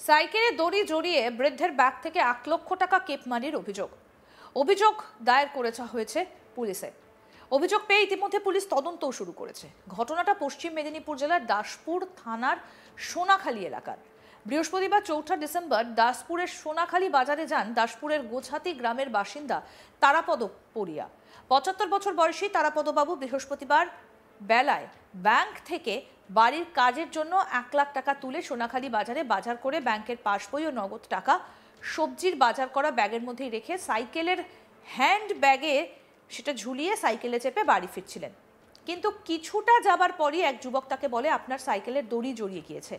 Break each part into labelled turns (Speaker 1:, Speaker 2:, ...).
Speaker 1: সাইকেলে দড়ি জড়িয়ে বৃদ্ধের ব্যাগ থেকে 1 লক্ষ টাকা কেপমারির অভিযোগ দায়ের হয়েছে পুলিশে। অভিযোগ পেয়ে ইতিমধ্যে পুলিশ তদন্তও শুরু করেছে। ঘটনাটা পশ্চিম মেদিনীপুর জেলার দাসপুর থানার সোনাখালী এলাকার। বৃহস্পতিবার 4 ডিসেম্বর দাসপুরের সোনাখালী বাজারে যান দাসপুরের গোছাতি গ্রামের বাসিন্দা তারাপদ পড়িয়া। 75 বছর বয়সী তারাপদ বাবু বৃহস্পতিবার বেলায় ব্যাংক থেকে বাড়ির কাজের জন্য 1 লাখ টাকা তুলে সোনাখালী বাজারে বাজার করে ব্যাংকের পাসবই ও নগদ টাকা সবজির বাজার করা ব্যাগের মধ্যেই রেখে সাইকেলের হ্যান্ড ব্যাগে সেটা ঝুলিয়ে সাইকেলে চেপে বাড়ি ফিরছিলেন। কিন্তু কিছুটা যাবার পরই এক যুবক তাকে বলে, আপনার সাইকেলের দড়ি জড়িয়ে গিয়েছে।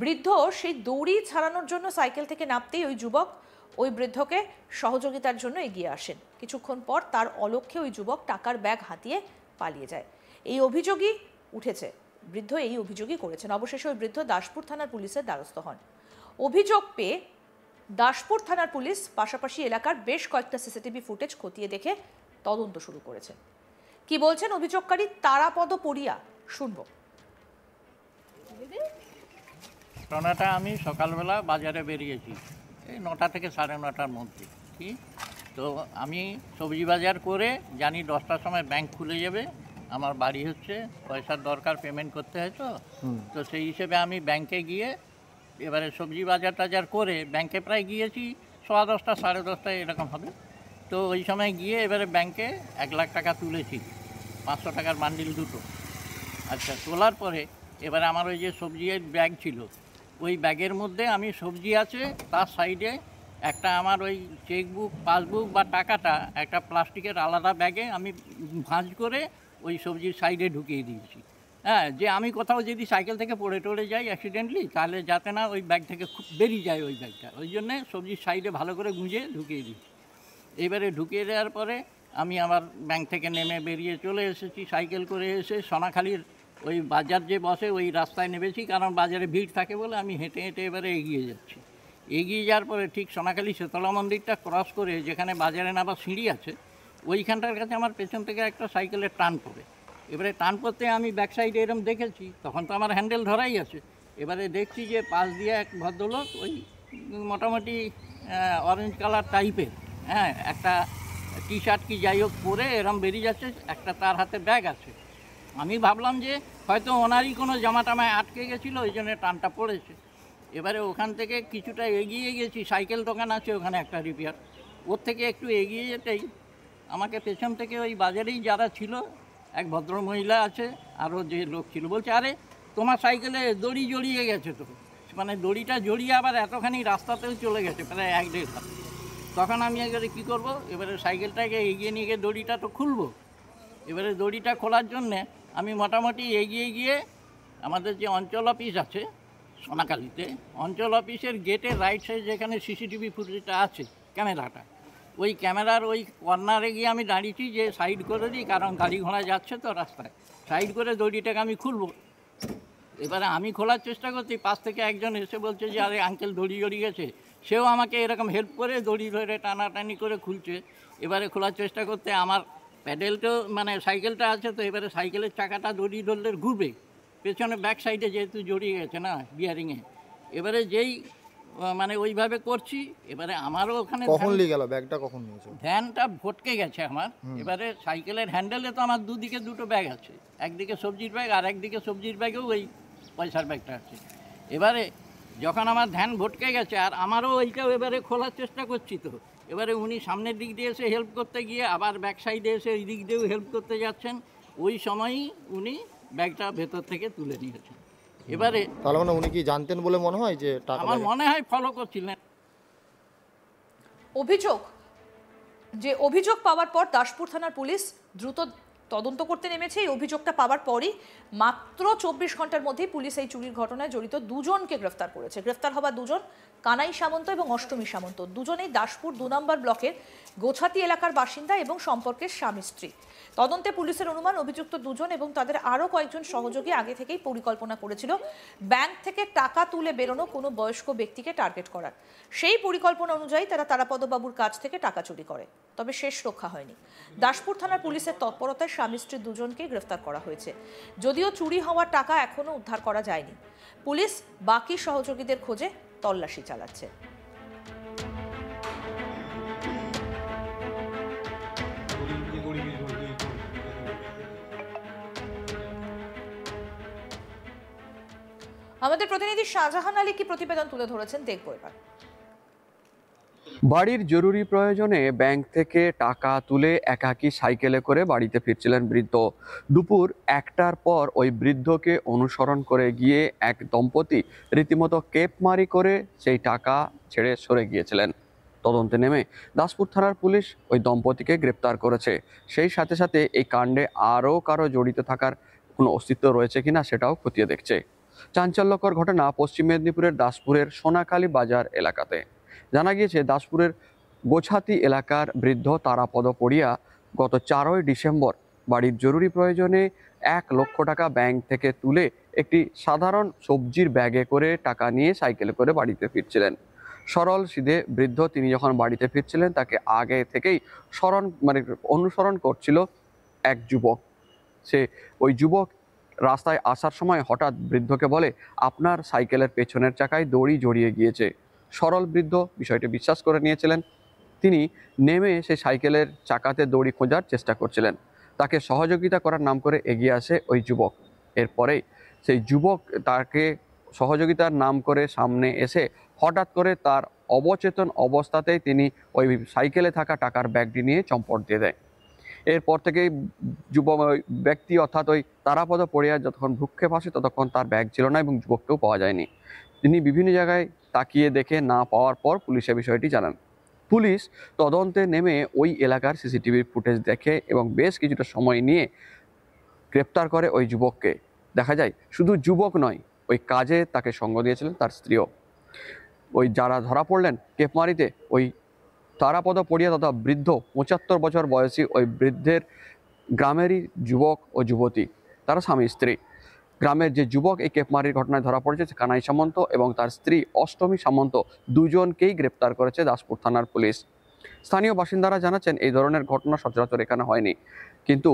Speaker 1: বৃদ্ধ সেই দড়ি ছাড়ানোর জন্য সাইকেল থেকে নামতেই ওই যুবক ওই বৃদ্ধকে সহযোগিতার জন্য এগিয়ে আসেন। কিছুক্ষণ পর তার অলক্ষ্যে ওই যুবক টাকার ব্যাগ হাতিয়ে পালিয়ে যায়। এই অভিযোগই উঠেছে, বৃদ্ধ এই অভিযোগই করেছেন। অবশেষে ওই বৃদ্ধ দাসপুর থানার পুলিশের দ্বারস্থ হন। অভিযোগ পেয়ে দাসপুর থানার পুলিশ পাশাপাশি এলাকার বেশ কয়েকটা সিসিটিভি ফুটেজ খতিয়ে দেখে তদন্ত শুরু করেছে। কি বলছেন অভিযোগকারী তারাপদ পড়িয়া, শুনবো।
Speaker 2: ঘটনাটা আমি সকালবেলা বাজারে বেরিয়েছি, এই 9টা থেকে 9:30টার মধ্যে। ঠিক, তো আমি সবজি বাজার করে জানি 10টার সময় ব্যাংক খুলে যাবে, আমার বাড়ি হচ্ছে, পয়সার দরকার, পেমেন্ট করতে হয়। তো সেই হিসেবে আমি ব্যাংকে গিয়ে এবারে সবজি বাজার টাজার করে ব্যাংকে প্রায় গিয়েছি 10:15 10:30 এরকম হবে। তো ওই সময় গিয়ে এবারে ব্যাংকে 1 লাখ টাকা তুলেছি, 500 টাকার বান্ডিল দুটো। আচ্ছা, তোলার পরে এবারে আমার ওই যে সবজির ব্যাগ ছিল, ওই ব্যাগের মধ্যে আমি সবজি আছে, তার সাইডে একটা আমার ওই চেকবুক, পাসবুক বা টাকাটা একটা প্লাস্টিকের আলাদা ব্যাগে আমি ভাঁজ করে ওই সবজির সাইডে ঢুকিয়ে দিয়েছি। হ্যাঁ, যে আমি কোথাও যদি সাইকেল থেকে পড়ে টড়ে যাই অ্যাক্সিডেন্টলি, তাহলে যাতে না ওই ব্যাগ থেকে খুব বেরিয়ে যায় ওই ব্যাগটা, ওই জন্যে সবজির সাইডে ভালো করে গুঁজে ঢুকিয়ে দিই। এবারে ঢুকিয়ে দেওয়ার পরে আমি আবার ব্যাংক থেকে নেমে বেরিয়ে চলে এসেছি, সাইকেল করে এসে সোনাখালীর ওই বাজার যে বসে ওই রাস্তায় নেমেছি, কারণ বাজারে ভিড় থাকে বলে আমি হেঁটে হেঁটে এবারে এগিয়ে যাচ্ছি। এগিয়ে যাওয়ার পরে ঠিক সোনাখালী শীতলা মন্দিরটা ক্রস করে যেখানে বাজারে নামার সিঁড়ি আছে, ওইখানটার কাছে আমার পেছন থেকে একটা সাইকেলের টান পড়ে। এবারে টান পড়তে আমি ব্যাক সাইডে এরকম দেখেছি, তখন তো আমার হ্যান্ডেল ধরাই আছে। এবারে দেখছি যে পাশ দিয়ে এক ভদ্রলোক ওই মোটামুটি অরেঞ্জ কালার টাইপের, হ্যাঁ, একটা টি শার্ট কি যাই হোক পরে এরম বেরিয়ে যাচ্ছে, একটা তার হাতে ব্যাগ আছে। আমি ভাবলাম যে হয়তো ওনারই কোনো জামা টামায় আটকে গেছিলো, ওই জন্য টানটা পড়েছে। এবারে ওখান থেকে কিছুটা এগিয়ে গেছি, সাইকেল দোকান আছে ওখানে একটা রিপেয়ার, ওর থেকে একটু এগিয়ে যেতেই আমাকে পেছন থেকে ওই বাজারেই যারা ছিল, এক ভদ্রমহিলা আছে, আরও যে লোক ছিল, বলছে, আরে তোমার সাইকেলে দড়ি জড়িয়ে গেছে তো। মানে দড়িটা জড়িয়ে আবার এতখানি রাস্তাতেও চলে গেছে, প্রায় 1-1.5 হাত। তখন আমি এবারে কী করব, এবারে সাইকেলটাকে এগিয়ে নিয়ে গিয়ে দড়িটা তো খুলবো। এবারে দড়িটা খোলার জন্যে আমি মোটামুটি এগিয়ে গিয়ে আমাদের যে অঞ্চল অফিস আছে সোনাখালীতে, অঞ্চল অফিসের গেটের রাইট সাইড যেখানে সিসিটিভি ফুটেজটা আছে, ক্যামেরাটা, ওই ক্যামেরার ওই কর্নারে গিয়ে আমি দাঁড়িয়েছি যে সাইড করে দিই, কারণ গাড়ি ঘোড়া যাচ্ছে তো রাস্তায়, সাইড করে দড়িটাকে আমি খুলবো। এবারে আমি খোলার চেষ্টা করছি, পাশ থেকে একজন এসে বলছে যে আরে আঙ্কেল দড়ি জড়িয়ে গেছে। সেও আমাকে এরকম হেল্প করে দড়ি ধরে টানাটানি করে খুলছে। এবারে খোলার চেষ্টা করতে আমার প্যাডেলটাও, মানে সাইকেলটা আছে তো, এবারে সাইকেলের চাকাটা দড়ি ধরলে ঘুরবে, পেছনে ব্যাক সাইডে যেহেতু জড়িয়ে গেছে না বিয়ারিংয়ে। এবারে যেই মানে ওইভাবে করছি, এবারে আমারও ওখানে
Speaker 3: কখন নিয়ে গেল ব্যাগটা, কখন নিয়েছে,
Speaker 2: ধ্যানটা ভটকে গেছে আমার। এবারে সাইকেলের হ্যান্ডেলে তো আমার দুদিকে দুটো ব্যাগ আছে, একদিকে সবজির ব্যাগ আর একদিকে সবজির ব্যাগেও ওই পয়সার ব্যাগটা আছে। এবারে যখন আমার ধ্যান ভটকে গেছে আর আমারও ওইটাও এবারে খোলার চেষ্টা করছি, তো এবারে উনি সামনের দিক দিয়ে এসে হেল্প করতে গিয়ে আবার ব্যাক সাইডে এসে ওই দিক দিয়েও হেল্প করতে যাচ্ছেন, ওই সময়ই উনি ব্যাগটা ভেতর থেকে তুলে নিয়েছেন। এবারে
Speaker 3: তাহলে মানে উনি কি জানতেন বলে মনে হয় যে টাকা,
Speaker 2: আমার মনে হয় ফলো করছিলেন।
Speaker 1: অভিযোগ পাওয়ার পর দাসপুর থানার পুলিশ দ্রুত তদন্ত করতে নেমেছে। এই অভিযোগটা পাওয়ার পরই মাত্র 24 ঘন্টার মধ্যেই পুলিশ এই চুরির ঘটনায় জড়িত 2 জনকে গ্রেফতার করেছে। গ্রেফতার হওয়া 2 জন কানাই সামন্ত এবং অষ্টমী সামন্ত, দুজনেই দাসপুর 2 নম্বর ব্লকের গোছাতি এলাকার বাসিন্দা এবং সম্পর্কের স্বামী স্ত্রী। তদন্তে পুলিশের অনুমান অভিযুক্ত 2 জন এবং তাদের আরও কয়েকজন সহযোগী আগে থেকেই পরিকল্পনা করেছিল ব্যাংক থেকে টাকা তুলে বেরোনো কোনো বয়স্ক ব্যক্তিকে টার্গেট করার। সেই পরিকল্পনা অনুযায়ী তারা তারাপদ বাবুর কাছ থেকে টাকা চুরি করে, তবে শেষ রক্ষা হয়নি। দাসপুর থানার পুলিশের তৎপরতায় স্বামী স্ত্রী 2 জনকে গ্রেফতার করা হয়েছে। যদিও চুরি হওয়ার টাকা এখনো উদ্ধার করা যায়নি, পুলিশ বাকি সহযোগীদের খোঁজে তল্লাশি চালাচ্ছে। আমাদের প্রতিনিধি শাহজাহান আলী কি প্রতিবেদন তুলে ধরেছেন দেখবো এবার।
Speaker 4: বাড়ির জরুরি প্রয়োজনে ব্যাংক থেকে টাকা তুলে একাকী সাইকেলে করে বাড়িতে ফিরছিলেন বৃদ্ধ। দুপুর 1টার পর ওই বৃদ্ধকে অনুসরণ করে গিয়ে এক দম্পতি রীতিমতো কেপমারি করে সেই টাকা ছেড়ে সরে গিয়েছিলেন। তদন্তে নেমে দাসপুর থানার পুলিশ ওই দম্পতিকে গ্রেপ্তার করেছে। সেই সাথে সাথে এই কাণ্ডে আরও কারো জড়িত থাকার কোনো অস্তিত্ব রয়েছে কিনা সেটাও খতিয়ে দেখছে। চাঞ্চল্যকর ঘটনা পশ্চিম মেদিনীপুরের দাসপুরের সোনাখালী বাজার এলাকাতে। জানা গিয়েছে দাসপুরের গোছাতি এলাকার বৃদ্ধ তারাপদ পড়িয়া গত 4ই ডিসেম্বর বাড়ির জরুরি প্রয়োজনে 1 লক্ষ টাকা ব্যাংক থেকে তুলে একটি সাধারণ সবজির ব্যাগে করে টাকা নিয়ে সাইকেলে করে বাড়িতে ফিরছিলেন। সরল সিধে বৃদ্ধ তিনি যখন বাড়িতে ফিরছিলেন তাকে আগে থেকেই অনুসরণ করছিল এক যুবক। ওই যুবক রাস্তায় আসার সময় হঠাৎ বৃদ্ধকে বলে, আপনার সাইকেলের পেছনের চাকায় দড়ি জড়িয়ে গিয়েছে। সরল বৃদ্ধ বিষয়টি বিশ্বাস করে নিয়েছিলেন। তিনি নেমে সেই সাইকেলের চাকাতে দড়ি খোঁজার চেষ্টা করছিলেন। তাকে সহযোগিতা করার নাম করে এগিয়ে আসে ওই যুবক। এরপরেই সেই যুবক তাকে সহযোগিতার নাম করে সামনে এসে হঠাৎ করে তার অবচেতন অবস্থাতেই তিনি ওই সাইকেলে থাকা টাকার ব্যাগটি নিয়ে চম্পট দিয়ে দেয়। এরপর থেকেই ব্যক্তি অর্থাৎ ওই তারাপদ পড়িয়া যতক্ষণ ভ্রুক্ষেপ আসে ততক্ষণ তার ব্যাগ ছিল না এবং যুবককেও পাওয়া যায়নি। তিনি বিভিন্ন জায়গায় তাকিয়ে দেখে না পাওয়ার পর পুলিশে বিষয়টি জানান। পুলিশ তদন্তে নেমে ওই এলাকার সিসিটিভির ফুটেজ দেখে এবং বেশ কিছুটা সময় নিয়ে গ্রেপ্তার করে ওই যুবককে। দেখা যায় শুধু যুবক নয়, ওই কাজে তাকে সঙ্গ দিয়েছিলেন তার স্ত্রীও। ওই যারা ধরা পড়লেন কেপমারিতে ওই তারাপদ পড়িয়া তথা বৃদ্ধ 75 বছর বয়সী ওই বৃদ্ধের গ্রামেরই যুবক ও যুবতী, তারা স্বামী স্ত্রী। গ্রামের যে যুবক এই কেপমারির ঘটনায় ধরা পড়েছে কানাই সামন্ত এবং তার স্ত্রী অষ্টমী সামন্ত, দুজনকেই গ্রেপ্তার করেছে দাসপুর থানার পুলিশ। স্থানীয় বাসিন্দারা জানাচ্ছেন এই ধরনের ঘটনা সচরাচর এখানে হয়নি, কিন্তু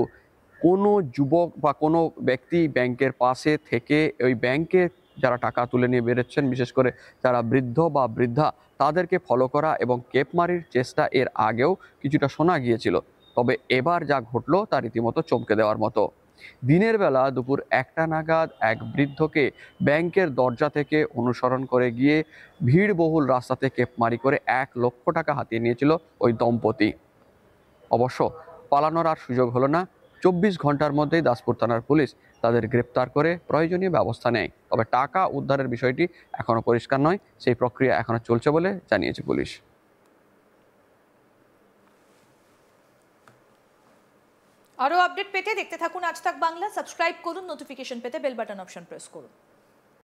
Speaker 4: কোনো যুবক বা কোনো ব্যক্তি ব্যাংকের পাশে থেকে ওই ব্যাংকে যারা টাকা তুলে নিয়ে বেরোচ্ছেন, বিশেষ করে যারা বৃদ্ধ বা বৃদ্ধা, তাদেরকে ফলো করা এবং কেপমারির চেষ্টা এর আগেও কিছুটা শোনা গিয়েছিল। তবে এবার যা ঘটলো তা রীতিমতো চমকে দেওয়ার মতো। দিনের বেলা দুপুর 1টা নাগাদ এক বৃদ্ধকে ব্যাংকের দরজা থেকে অনুসরণ করে গিয়ে ভিড়বহুল রাস্তাতে কেপমারি করে 1 লক্ষ টাকা হাতিয়ে নিয়েছিল ওই দম্পতি। অবশ্য পালানোর আর সুযোগ হলো না। 24 ঘন্টার মধ্যেই দাসপুর থানার পুলিশ তাদের গ্রেপ্তার করে প্রয়োজনীয় ব্যবস্থা নেয়। তবে টাকা উদ্ধারের বিষয়টি এখনো পরিষ্কার নয়, সেই প্রক্রিয়া এখনো চলছে বলে জানিয়েছে পুলিশ।
Speaker 1: আরো আপডেট পেতে দেখতে থাকুন আজ তাক বাংলা। সাবস্ক্রাইব করুন, নোটিফিকেশন পেতে বেল বাটন অপশন প্রেস করুন।